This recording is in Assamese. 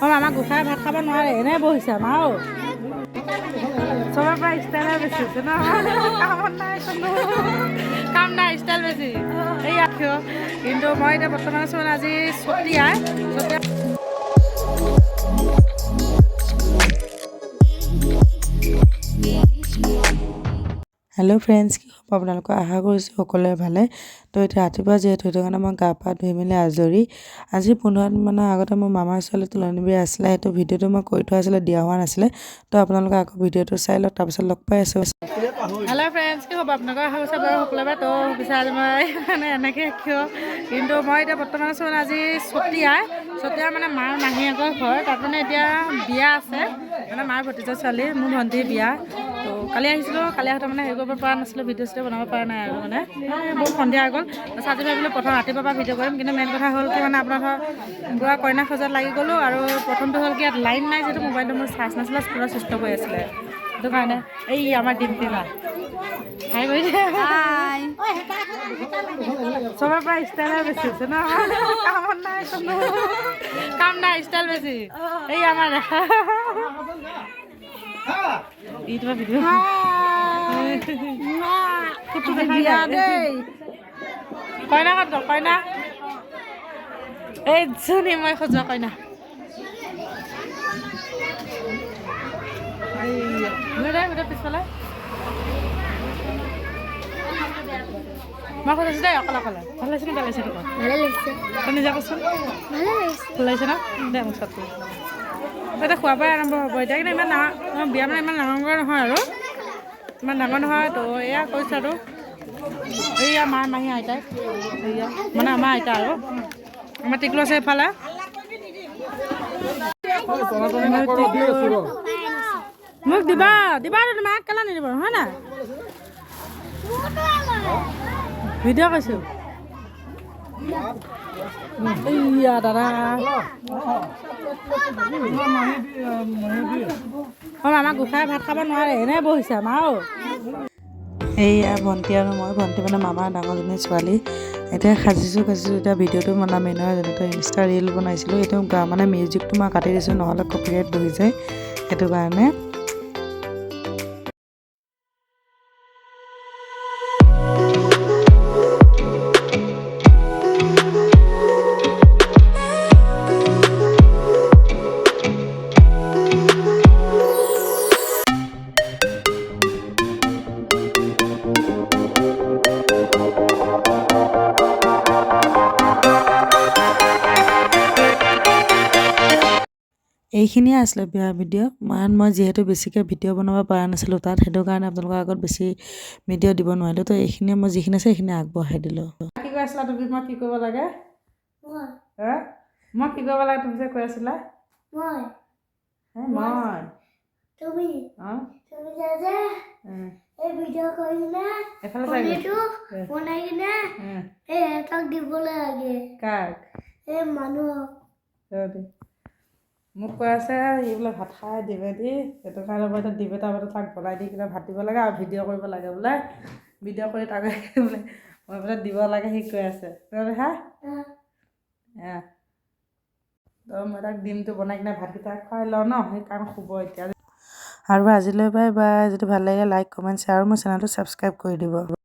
আমাৰ গোসাঁই ভাত খাব নোৱাৰে, এনে বহিছে আমাৰ চবৰ পৰা ষ্টাইলে বেছি হৈছে ন, কাম নাই ষ্টাইল বেছি এইয়া কিয়। কিন্তু মই এতিয়া বৰ্তমান আছোঁ মানে আজি চতিয়া হেল্ল' ফ্ৰেণ্ডছ, কি হ'ব আপোনালোকক আশা কৰিছোঁ সকলোৱে ভালে। তো এতিয়া ৰাতিপুৱা যিহেতু সেইটো কাৰণে মই গা পা ধুই মেলি আজৰি। আজি 15 দিনমানৰ আগতে মোৰ মামাৰ ছোৱালী তুলনি বিয়া আছিলে, সেইটো ভিডিঅ'টো মই কৰি থোৱা আছিলে, দিয়া হোৱা নাছিলে। তো আপোনালোকে আকৌ ভিডিঅ'টো চাই লওক, তাৰপিছত লগ পাই আছোঁ। হেল্ল' ফ্ৰেণ্ডছ, কি হ'ব আপোনালোকৰ আশা কৰিছে বাৰু সকলোৱে। তো বিচাৰ মই মানে এনেকৈ কিয়, কিন্তু মই এতিয়া বৰ্তমান আছোঁ মানে আজি চতিয়া মানে মাৰ মাহীয়েকৰ ঘৰ, তাত মানে এতিয়া বিয়া আছে, মানে মাৰ ভতিজা ছোৱালী, মোৰ ভণ্টিৰ বিয়া। তো কালি আহিছিলোঁ, কালি আহোঁতে মানে হেৰি কৰিব পৰা নাছিলোঁ, ভিডিঅ' চিডিঅ' বনাব পৰা নাই আৰু মানে বহুত সন্ধিয়া হৈ গ'ল। আজি ভাবিলোঁ প্ৰথম ৰাতিপুৱাৰ পৰা ভিডিঅ' কৰিম, কিন্তু মেইন কথা হ'ল কি মানে আপোনাৰ ধৰক পূৰা কইনা সজাত লাগি গ'লোঁ। আৰু প্ৰথমটো হ'ল কি, ইয়াত লাইন নাই, যিহেতু মোবাইলটো মোৰ চাৰ্জ নাছিলে, পূৰা চুইচ অফ হৈ আছিলে। সেইটো কাৰণে এই আমাৰ ডিম্পি বা হাই কৰিছে, চবৰ পৰা ষ্টাইলে বেছি হৈছে ন, কাম নাই ষ্টাইল বেছি এই আমাৰ দেখা ইউটিউবৰ ভিডিঅ' ফুটটো দেখাই দেই। কইনা ক'ত গ'ল? কইনা এই জনী মই খোজোৱা কইনা পিছফালে মই কৈছোঁ দেই, অকলে অকলে ভাল লাগিছে নে বেয়া লাগিছে? ভালে লাগিছে, তই নিজে কচোন। ভালে লাগিছে, ভাল লাগিছে ন দে মোৰ ওচৰত। এতিয়া খোৱা বোৱাই আৰম্ভ হ'ব এতিয়া, কিন্তু ইমান ডাঙৰ বিয়া মানে ইমান ডাঙৰকৈ নহয় আৰু ইমান ডাঙৰ নহয়। তো এয়া কৈছোঁ আৰু এইয়া মাৰ মাহী আইতাই, এইয়া মানে আমাৰ আইতা আৰু আমাৰ টিকলো আছে এইফালে। মোক দিবা দিবা তোমাক কেলা নিদিব হয় না, ভিডিঅ' কৈছোঁ। এইয়া দাদা আমাৰ গোসাঁই ভাত খাব নোৱাৰে, এনে বহিছে আমাৰ এইয়া ভণ্টি আৰু মই। ভণ্টি মানে মামাৰ ডাঙৰজনী ছোৱালী। এতিয়া সাজিছোঁ এতিয়া ভিডিঅ'টো বনামেই নহয়, যেনেকৈ ইনষ্টা ৰিল বনাইছিলোঁ। এইটো মানে মিউজিকটো মই কাটি দিছোঁ, নহ'লে কপিৰাইট বহি যায়, সেইটো কাৰণে। এইখিনিয়ে আছিলে বিয়াৰ ভিডিঅ'। মই যিহেতু বেছিকৈ ভিডিঅ' বনাব পৰা নাছিলোঁ তাত, সেইটো কাৰণে আপোনালোকৰ আগত বেছি ভিডিঅ' দিব নোৱাৰিলোঁ। তো এইখিনিয়ে মই যিখিনি আছে সেইখিনি আগবঢ়াই দিলোঁ। কি কৈ আছিলা তুমি? মই কি কৰিব লাগে? মই কি কৰিব লাগে তুমি যে কৈ আছিলা? এই ভিডিঅ' কৰি কিনে বনাই কিনে এটাক দিবলৈ লাগে। কাক? এই মানুহক। মোক কৈ আছে সি বোলে ভাত খাই দিবে দি, সেইটো কাৰণে মই এতিয়া ডিম এটা তাক বনাই দি কিনে ভাত দিব লাগে আৰু ভিডিঅ' কৰিব লাগে বোলে। ভিডিঅ' কৰি তাকে বোলে মই বোলে দিব লাগে, সি কৈ আছে হা তো মই তাক ডিমটো বনাই কিনে ভাতকেইটা খুৱাই লওঁ ন, সেইকাৰণে শুব এতিয়া। আৰু আজিলৈ বাই বাই। যদি ভাল লাগিলে লাইক কমেণ্ট শ্বেয়াৰ আৰু মোৰ চেনেলটো ছাবস্ক্ৰাইব কৰি দিব।